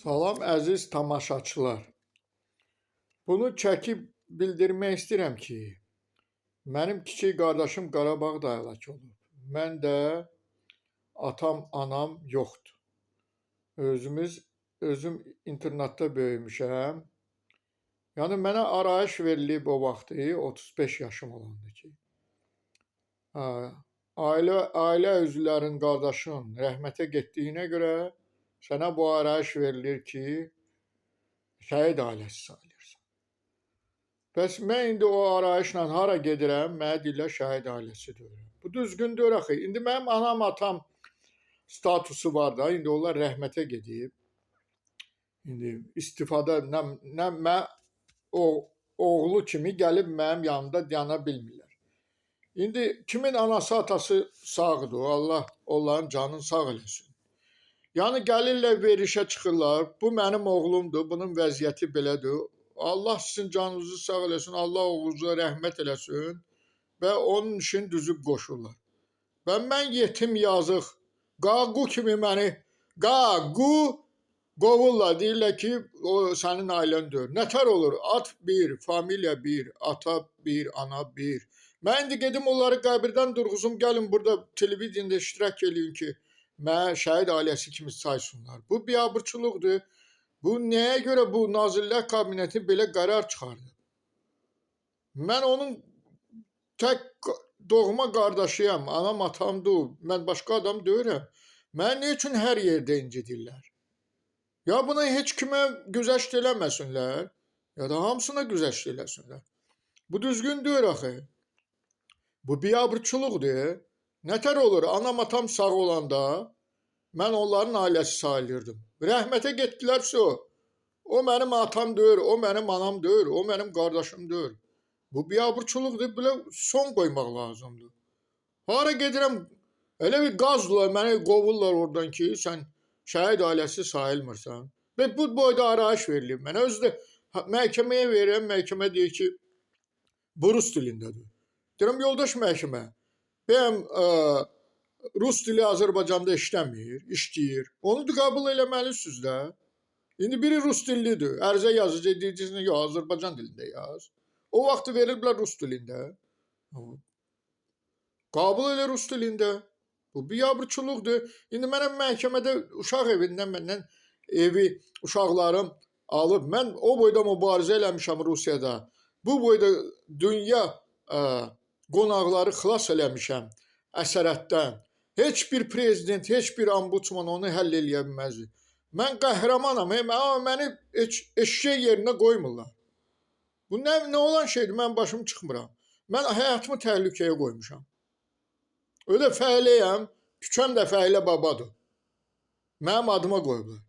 Salam əziz tamaşaçılar. Bunu çəkib bildirmək istəyirəm ki, mənim kiçik qardaşım Qarabağda həlak olub. Mən də atam, anam yoxdur. Özüm internatda böyümüşəm. Yəni mənə arayış verilib o vaxtı 35 yaşım olanda ki. Ailə üzvlərin qardaşın rəhmətə getdiyinə görə sənə bu arayış verilir ki, şəhid ailəsi sayılırsan. Bəs mən indi o arayışla hara gedirəm, mənə deyirlər şəhid ailəsi deyirəm. Bu düzgün deyil axı. İndi mənim anam, atam statusu var da, indi onlar rəhmətə gedib. İndi istifada nə oğlu kimi gəlib mənim yanımda dayana bilmirlər. İndi kimin anası, atası sağdır, Allah onların canını sağ eləsin. Yəni gəlirlər, verişə çıxırlar, bu mənim oğlumdur, bunun vəziyyəti belədir. Allah sizin canınızı sağ eləsin, Allah oğlunuza rəhmət eləsin və onun işini düzüb qoşurlar. Və mən yetim yazıq, qaqu kimi məni, qovurlar, deyirlər ki, o sənin ailən deyir. Nətər olur? At bir, familiya bir, ata bir, ana bir. Mən indi gedim onları qəbirdən durğuzum, gəlin burada televiziyada iştirak edin ki, mənə şəhid ailəsi kimi saysınlar. Bu biabırçılıqdır. Bu nəyə görə bu Nazirlər Kabineti belə qərar çıxardı? Mən onun tək doğma qardaşıyam, anam, atamdır, mən başqa adam deyirəm. Mən nə üçün hər yerdə incidirlər? Ya buna heç kimə güzəşt eləməsinlər, ya da hamısına güzəşt eləsinlər. Bu düzgün deyir axı. Bu biabırçılıqdır. Nətər olur? Anam, atam sağ olanda mən onların ailəsi sayılırdım. Rəhmətə getdilərsə o mənim atam deyir, o mənim anam deyir, o mənim qardaşım deyir. Bu biabırçılıqdır, belə son qoymaq lazımdır. Hara gedirəm, elə bir qazdılar, məni qovurlar oradan ki, sən şəhid ailəsi sayılmırsan. Və bu boyda arayış verilir mənə. Özü də məhkəməyə verirəm, məhkəmə deyir ki, bu rus dilindədir. Deyirəm, yoldaş məhkəmə, bəyəm rus dili Azərbaycanda işləmir, işləyir. Onu da qəbul eləməlisiniz də. İndi biri rus dillidir, ərizə yazıcı edicisinə, yox, Azərbaycan dilində yaz. O vaxtı verilblər rus dilində. Qəbul elə rus dilində. Bu biabırçılıqdır. İndi mənə məhkəmədə uşaq evindən məndən evi uşaqlarım alıb, mən o boyda mübarizə eləmişəm Rusiyada. Bu boyda dünya qonaqları xilas eləmişəm əsarətdən. Heç bir prezident, heç bir ombudsman onu həll eləyə bilməzdi. Mən qəhrəmanam, amma məni eşşək yerinə qoymurlar. Bu nə olan şeydir, mən başım çıxmıram. Mən həyatımı təhlükəyə qoymuşam. Öyle fəhləyəm, küçəm də Fəhlə babadır. Mənim adıma qoyublar.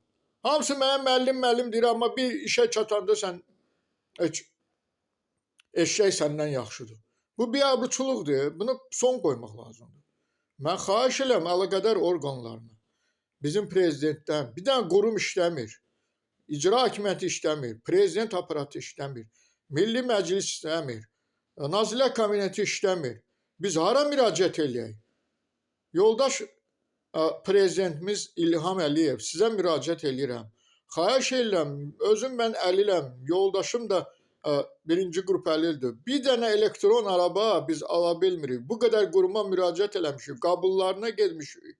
Hamısı mənim müəllim deyir, amma bir işə çatanda sən eşşək səndən yaxşıdır. Bu biabırçılıqdır, buna son qoymaq lazımdır. Mən xahiş edirəm əlaqədar orqanlarına, bizim prezidentdən, bir dənə qurum işləmir, icra hakimiyyəti işləmir, prezident aparatı işləmir, Milli Məclis işləmir, Nazirlər Kabineti işləmir. Biz hara müraciət eləyək? Yoldaş prezidentimiz İlham Əliyev, sizə müraciət eləyirəm. Xahiş edirəm, özüm mən əliləm, yoldaşım da birinci qrup əlildir. Bir dənə elektron araba biz ala bilmirik. Bu qədər quruma müraciət eləmişik, qabullarına getmişik.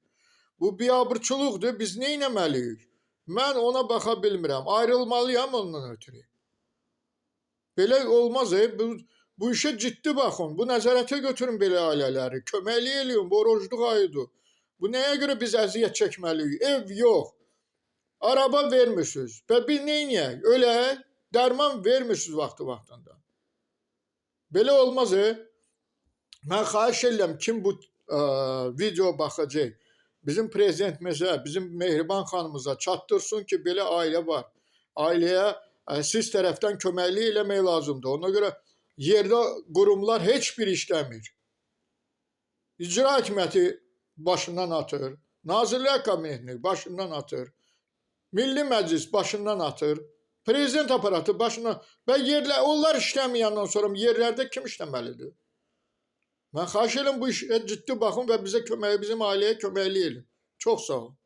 Bu biabırçılıqdır, biz nə etməliyik? Mən ona baxa bilmirəm, ayrılmalıyam ondan ötürü. Belə olmaz, bu işə ciddi baxın, bu nəzarətə götürün belə ailələri, köməkli eləyin, borcluq ayıdır. Bu nəyə görə biz əziyyət çəkməliyik? Ev yox, araba vermirsiniz və biz neyniyək? Ölək, dərman vermirsiniz vaxtında. Belə olmaz. Mən xahiş edirəm, kim bu video baxacaq, bizim prezidentimizə, bizim Mehriban xanımıza çatdırsın ki, belə ailə var. Ailəyə siz tərəfdən köməkli eləmək lazımdır. Ona görə yerdə qurumlar heç bir işləmir. İcra hakimiyyəti başından atır, Nazirlər Kabinetini başından atır, Milli Məclis başından atır, prezident aparatı başından və yerlər, onlar işləməyəndən sonra yerlərdə kim işləməlidir? Mən xahiş edirəm bu işə ciddi baxın və bizə kömək, bizim ailəyə köməkli edin. Çox sağ olun.